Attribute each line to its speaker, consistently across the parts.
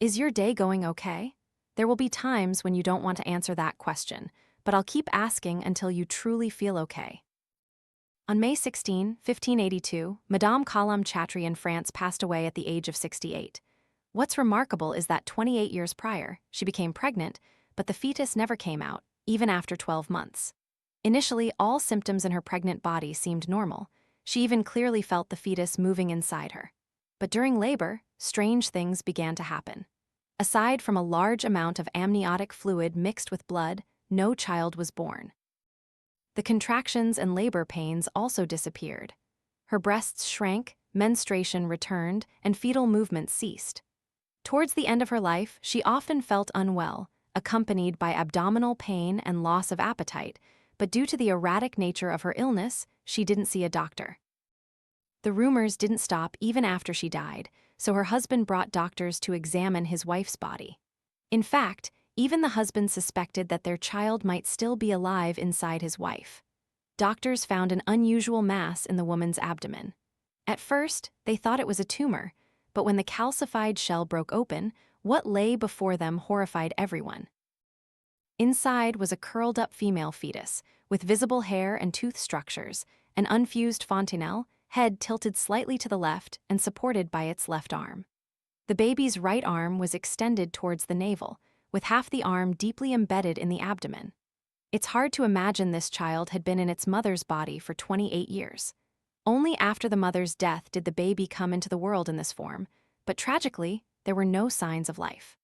Speaker 1: Is your day going okay? There will be times when you don't want to answer that question, but I'll keep asking until you truly feel okay. On May 16, 1582, Madame Colombe Chatry in France passed away at the age of 68. What's remarkable is that 28 years prior, she became pregnant, but the fetus never came out, even after 12 months. Initially, all symptoms in her pregnant body seemed normal. She even clearly felt the fetus moving inside her. But during labor, strange things began to happen. Aside from a large amount of amniotic fluid mixed with blood, no child was born. The contractions and labor pains also disappeared. Her breasts shrank, menstruation returned, and fetal movement ceased. Towards the end of her life, she often felt unwell, accompanied by abdominal pain and loss of appetite, but due to the erratic nature of her illness, she didn't see a doctor. The rumors didn't stop even after she died, so her husband brought doctors to examine his wife's body. In fact, even the husband suspected that their child might still be alive inside his wife. Doctors found an unusual mass in the woman's abdomen. At first, they thought it was a tumor, but when the calcified shell broke open, what lay before them horrified everyone. Inside was a curled-up female fetus, with visible hair and tooth structures, an unfused fontanelle, head tilted slightly to the left and supported by its left arm. The baby's right arm was extended towards the navel, with half the arm deeply embedded in the abdomen. It's hard to imagine this child had been in its mother's body for 28 years. Only after the mother's death did the baby come into the world in this form, but tragically, there were no signs of life.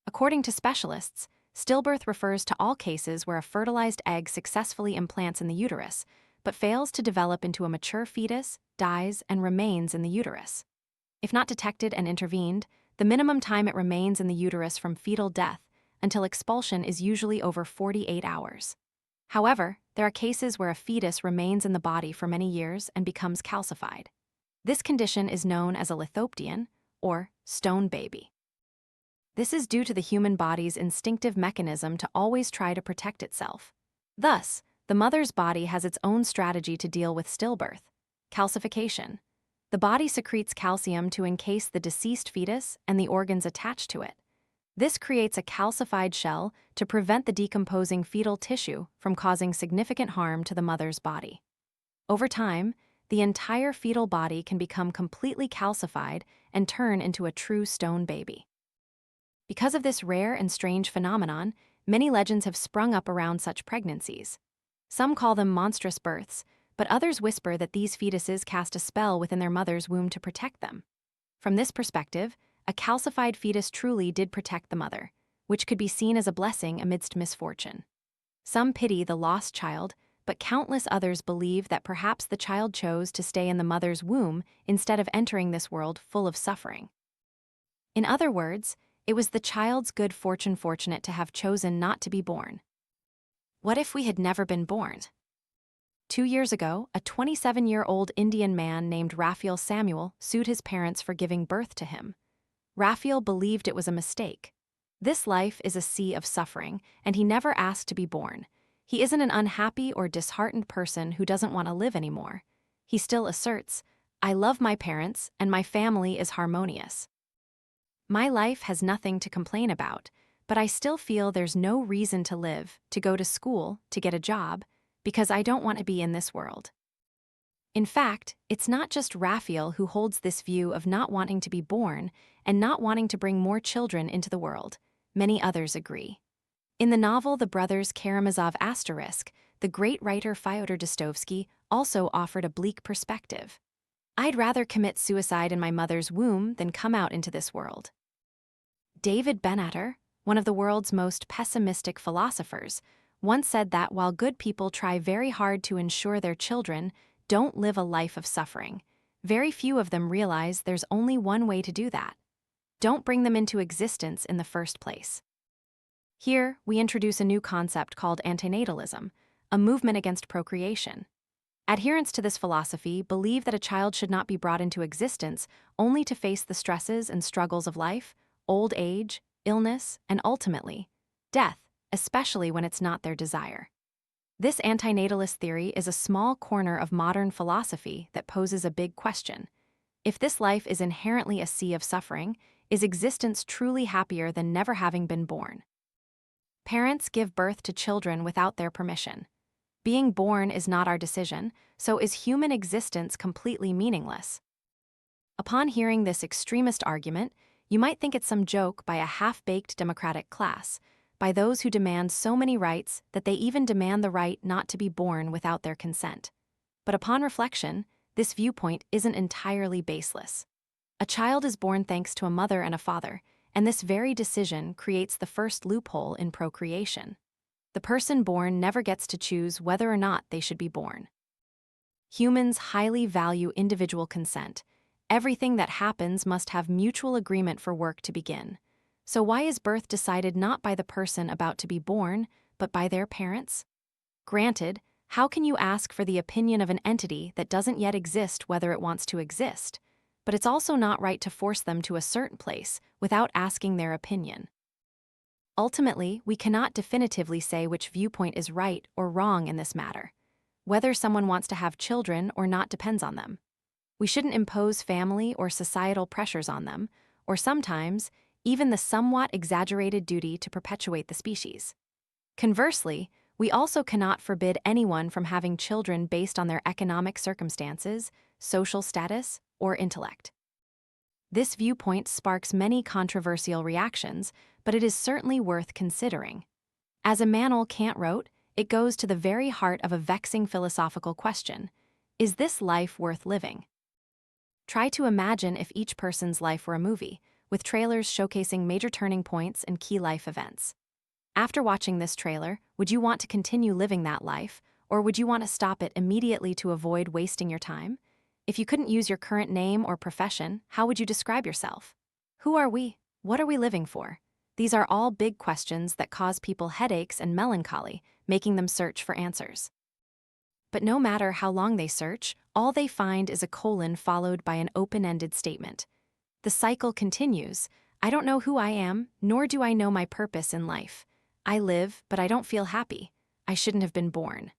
Speaker 1: According to specialists, stillbirth refers to all cases where a fertilized egg successfully implants in the uterus, but fails to develop into a mature fetus, dies, and remains in the uterus. If not detected and intervened, the minimum time it remains in the uterus from fetal death until expulsion is usually over 48 hours. However, there are cases where a fetus remains in the body for many years and becomes calcified. This condition is known as a lithopteon, or stone baby. This is due to the human body's instinctive mechanism to always try to protect itself. Thus, the mother's body has its own strategy to deal with stillbirth: calcification. The body secretes calcium to encase the deceased fetus and the organs attached to it. This creates a calcified shell to prevent the decomposing fetal tissue from causing significant harm to the mother's body. Over time, the entire fetal body can become completely calcified and turn into a true stone baby. Because of this rare and strange phenomenon, many legends have sprung up around such pregnancies. Some call them monstrous births, but others whisper that these fetuses cast a spell within their mother's womb to protect them. From this perspective, a calcified fetus truly did protect the mother, which could be seen as a blessing amidst misfortune. Some pity the lost child, but countless others believe that perhaps the child chose to stay in the mother's womb instead of entering this world full of suffering. In other words, it was the child's good fortune fortunate to have chosen not to be born. What if we had never been born? 2 years ago, a 27-year-old Indian man named Raphael Samuel sued his parents for giving birth to him. Raphael believed it was a mistake. This life is a sea of suffering, and he never asked to be born. He isn't an unhappy or disheartened person who doesn't want to live anymore. He still asserts, "I love my parents, and my family is harmonious. My life has nothing to complain about, but I still feel there's no reason to live, to go to school, to get a job, because I don't want to be in this world." In fact, it's not just Raphael who holds this view of not wanting to be born and not wanting to bring more children into the world. Many others agree. In the novel The Brothers Karamazov*, the great writer Fyodor Dostoevsky also offered a bleak perspective. "I'd rather commit suicide in my mother's womb than come out into this world." David Benatar, one of the world's most pessimistic philosophers, once said that while good people try very hard to ensure their children don't live a life of suffering, very few of them realize there's only one way to do that. Don't bring them into existence in the first place. Here, we introduce a new concept called anti-natalism, a movement against procreation. Adherents to this philosophy believe that a child should not be brought into existence only to face the stresses and struggles of life, old age, illness, and ultimately, death, especially when it's not their desire. This antinatalist theory is a small corner of modern philosophy that poses a big question. If this life is inherently a sea of suffering, is existence truly happier than never having been born? Parents give birth to children without their permission. Being born is not our decision, so is human existence completely meaningless? Upon hearing this extremist argument, you might think it's some joke by a half-baked democratic class, by those who demand so many rights that they even demand the right not to be born without their consent. But upon reflection, this viewpoint isn't entirely baseless. A child is born thanks to a mother and a father, and this very decision creates the first loophole in procreation. The person born never gets to choose whether or not they should be born. Humans highly value individual consent. Everything that happens must have mutual agreement for work to begin. So why is birth decided not by the person about to be born, but by their parents? Granted, how can you ask for the opinion of an entity that doesn't yet exist whether it wants to exist? But it's also not right to force them to a certain place without asking their opinion. Ultimately, we cannot definitively say which viewpoint is right or wrong in this matter. Whether someone wants to have children or not depends on them. We shouldn't impose family or societal pressures on them, or sometimes, even the somewhat exaggerated duty to perpetuate the species. Conversely, we also cannot forbid anyone from having children based on their economic circumstances, social status, or intellect. This viewpoint sparks many controversial reactions, but it is certainly worth considering. As Immanuel Kant wrote, it goes to the very heart of a vexing philosophical question: is this life worth living? Try to imagine if each person's life were a movie, with trailers showcasing major turning points and key life events. After watching this trailer, would you want to continue living that life, or would you want to stop it immediately to avoid wasting your time? If you couldn't use your current name or profession, how would you describe yourself? Who are we? What are we living for? These are all big questions that cause people headaches and melancholy, making them search for answers. But no matter how long they search, all they find is a colon followed by an open-ended statement. The cycle continues. I don't know who I am, nor do I know my purpose in life. I live, but I don't feel happy. I shouldn't have been born.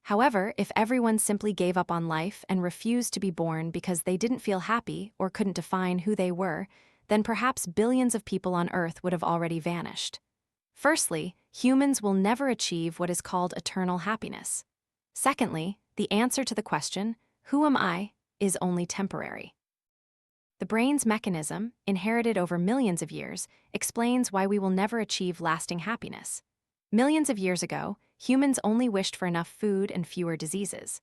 Speaker 1: However, if everyone simply gave up on life and refused to be born because they didn't feel happy or couldn't define who they were, then perhaps billions of people on Earth would have already vanished. Firstly, humans will never achieve what is called eternal happiness. Secondly, the answer to the question, who am I, is only temporary. The brain's mechanism, inherited over millions of years, explains why we will never achieve lasting happiness. Millions of years ago, humans only wished for enough food and fewer diseases.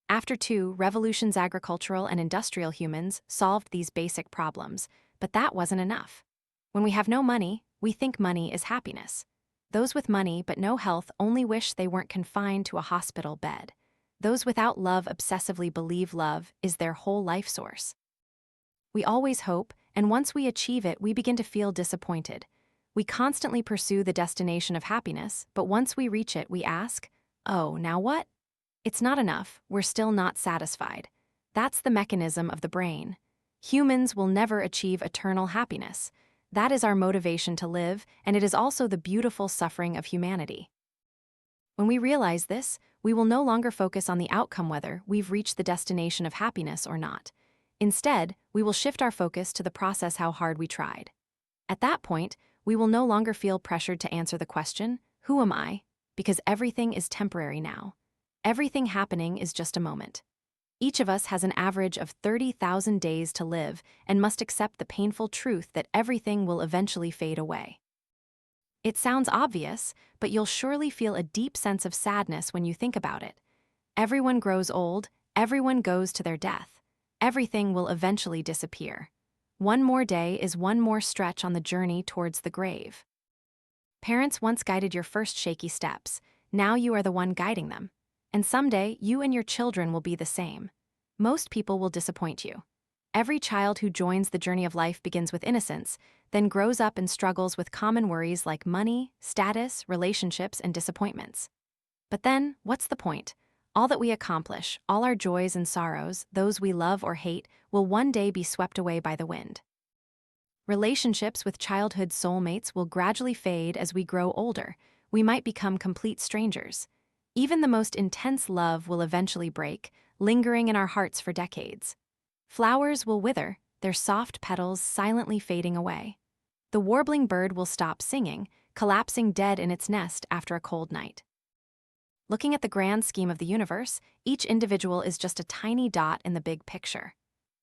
Speaker 1: After two revolutions, agricultural and industrial humans solved these basic problems, but that wasn't enough. When we have no money, we think money is happiness. Those with money but no health only wish they weren't confined to a hospital bed. Those without love obsessively believe love is their whole life source. We always hope, and once we achieve it, we begin to feel disappointed. We constantly pursue the destination of happiness, but once we reach it, we ask, oh, now what? It's not enough, we're still not satisfied. That's the mechanism of the brain. Humans will never achieve eternal happiness. That is our motivation to live, and it is also the beautiful suffering of humanity. When we realize this, we will no longer focus on the outcome, whether we've reached the destination of happiness or not. Instead, we will shift our focus to the process, how hard we tried. At that point, we will no longer feel pressured to answer the question, who am I? Because everything is temporary now. Everything happening is just a moment. Each of us has an average of 30,000 days to live and must accept the painful truth that everything will eventually fade away. It sounds obvious, but you'll surely feel a deep sense of sadness when you think about it. Everyone grows old, everyone goes to their death. Everything will eventually disappear. One more day is one more stretch on the journey towards the grave. Parents once guided your first shaky steps. Now you are the one guiding them. And someday, you and your children will be the same. Most people will disappoint you. Every child who joins the journey of life begins with innocence, then grows up and struggles with common worries like money, status, relationships, and disappointments. But then, what's the point? All that we accomplish, all our joys and sorrows, those we love or hate, will one day be swept away by the wind. Relationships with childhood soulmates will gradually fade as we grow older. We might become complete strangers. Even the most intense love will eventually break, lingering in our hearts for decades. Flowers will wither, their soft petals silently fading away. The warbling bird will stop singing, collapsing dead in its nest after a cold night. Looking at the grand scheme of the universe, each individual is just a tiny dot in the big picture.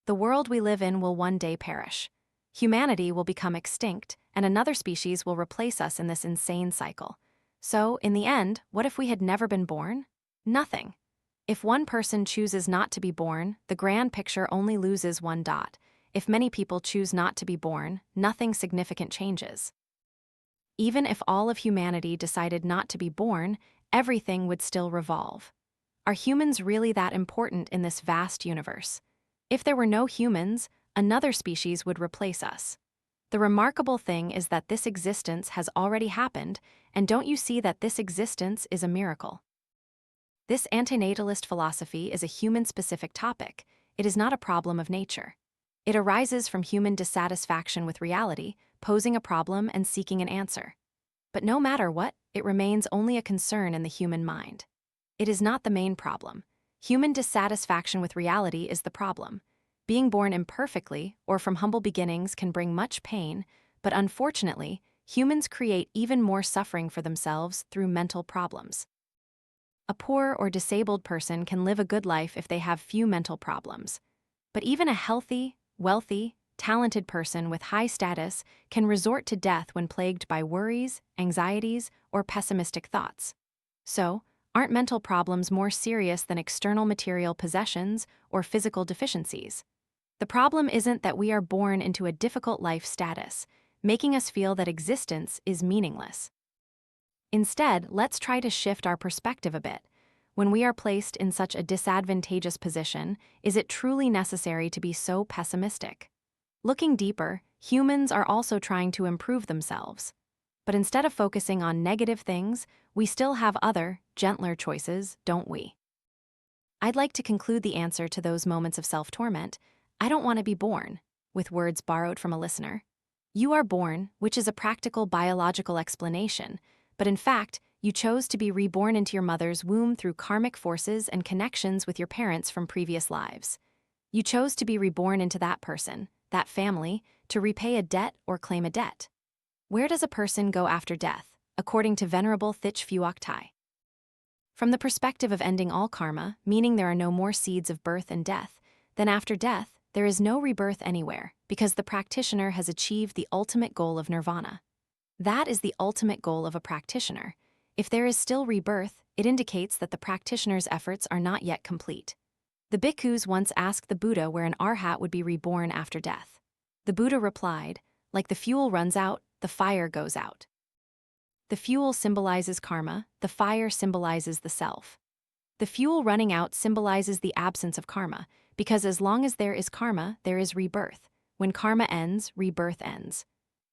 Speaker 1: The world we live in will one day perish. Humanity will become extinct, and another species will replace us in this insane cycle. So, in the end, what if we had never been born? Nothing. If one person chooses not to be born, the grand picture only loses one dot. If many people choose not to be born, nothing significant changes. Even if all of humanity decided not to be born, everything would still revolve. Are humans really that important in this vast universe? If there were no humans, another species would replace us. The remarkable thing is that this existence has already happened, and don't you see that this existence is a miracle? This antinatalist philosophy is a human-specific topic. It is not a problem of nature. It arises from human dissatisfaction with reality, posing a problem and seeking an answer. But no matter what, it remains only a concern in the human mind. It is not the main problem. Human dissatisfaction with reality is the problem. Being born imperfectly or from humble beginnings can bring much pain, but unfortunately, humans create even more suffering for themselves through mental problems. A poor or disabled person can live a good life if they have few mental problems. But even a healthy, wealthy, talented person with high status can resort to death when plagued by worries, anxieties, or pessimistic thoughts. So, aren't mental problems more serious than external material possessions or physical deficiencies? The problem isn't that we are born into a difficult life status, making us feel that existence is meaningless. Instead, let's try to shift our perspective a bit. When we are placed in such a disadvantageous position, is it truly necessary to be so pessimistic? Looking deeper, humans are also trying to improve themselves. But instead of focusing on negative things, we still have other, gentler choices, don't we? I'd like to conclude the answer to those moments of self-torment, "I don't want to be born," with words borrowed from a listener. You are born, which is a practical biological explanation, but in fact, you chose to be reborn into your mother's womb through karmic forces and connections with your parents from previous lives. You chose to be reborn into that person, that family, to repay a debt or claim a debt. Where does a person go after death, according to Venerable Thich Nhat Hanh? From the perspective of ending all karma, meaning there are no more seeds of birth and death, then after death, there is no rebirth anywhere, because the practitioner has achieved the ultimate goal of nirvana. That is the ultimate goal of a practitioner. If there is still rebirth, it indicates that the practitioner's efforts are not yet complete. The bhikkhus once asked the Buddha where an arhat would be reborn after death. The Buddha replied, "Like the fuel runs out, the fire goes out." The fuel symbolizes karma, the fire symbolizes the self. The fuel running out symbolizes the absence of karma, because as long as there is karma, there is rebirth. When karma ends, rebirth ends.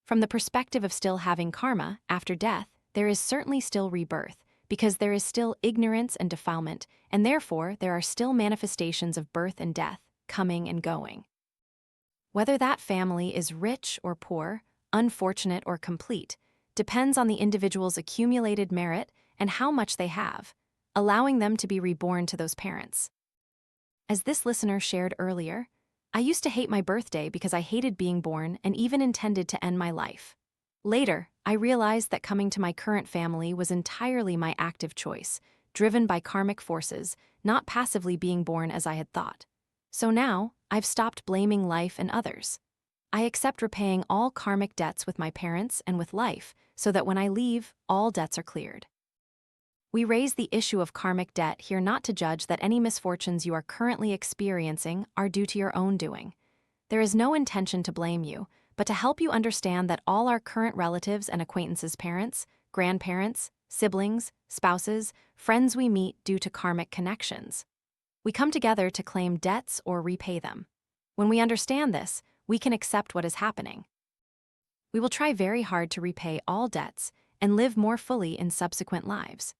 Speaker 1: From the perspective of still having karma, after death, there is certainly still rebirth, because there is still ignorance and defilement, and therefore there are still manifestations of birth and death, coming and going. Whether that family is rich or poor, unfortunate or complete, depends on the individual's accumulated merit and how much they have, allowing them to be reborn to those parents. As this listener shared earlier, I used to hate my birthday because I hated being born and even intended to end my life. Later, I realized that coming to my current family was entirely my active choice, driven by karmic forces, not passively being born as I had thought. So now, I've stopped blaming life and others. I accept repaying all karmic debts with my parents and with life, so that when I leave, all debts are cleared. We raise the issue of karmic debt here not to judge that any misfortunes you are currently experiencing are due to your own doing. There is no intention to blame you, but to help you understand that all our current relatives and acquaintances' parents, grandparents, siblings, spouses, friends we meet due to karmic connections. We come together to claim debts or repay them. When we understand this, we can accept what is happening. We will try very hard to repay all debts and live more fully in subsequent lives.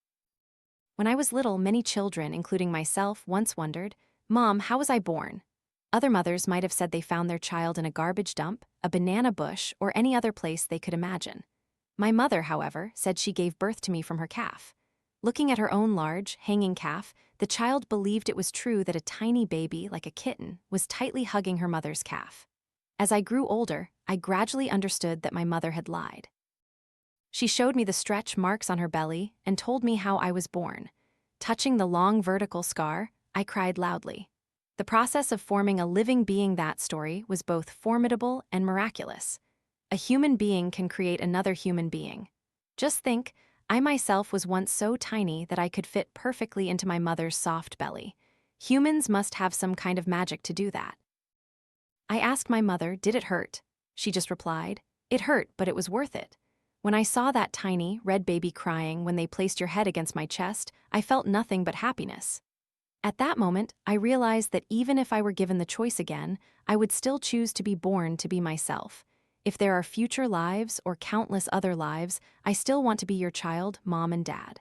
Speaker 1: When I was little, many children, including myself, once wondered, "Mom, how was I born?" Other mothers might have said they found their child in a garbage dump, a banana bush, or any other place they could imagine. My mother, however, said she gave birth to me from her calf. Looking at her own large, hanging calf, the child believed it was true that a tiny baby, like a kitten, was tightly hugging her mother's calf. As I grew older, I gradually understood that my mother had lied. She showed me the stretch marks on her belly and told me how I was born. Touching the long vertical scar, I cried loudly. The process of forming a living being, that story, was both formidable and miraculous. A human being can create another human being. Just think, I myself was once so tiny that I could fit perfectly into my mother's soft belly. Humans must have some kind of magic to do that. I asked my mother, did it hurt? She just replied, it hurt, but it was worth it. When I saw that tiny, red baby crying when they placed your head against my chest, I felt nothing but happiness. At that moment, I realized that even if I were given the choice again, I would still choose to be born to be myself. If there are future lives or countless other lives, I still want to be your child, mom and dad.